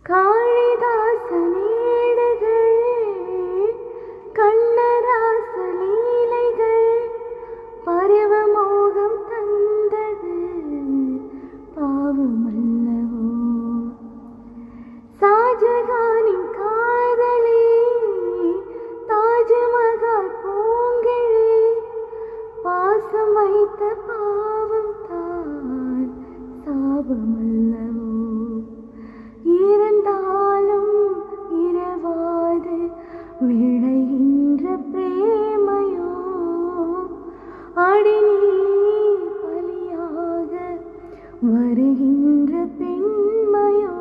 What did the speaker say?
காளிதாசனேடுகள் கண்ணராச லீலைகள் பருவமோகம் தந்தது பாவமல்லவோ. ஷாஜகானின் காதலி தாஜ்மஹால் பூங்கிழி பாசம் வைத்த பாவம் தான் சாபமல்லவோ. இருந்தாலும் இரவாது விளைகின்ற பிரேமையோ அடி நீ பலியாக வருகின்ற பெண்மையோ.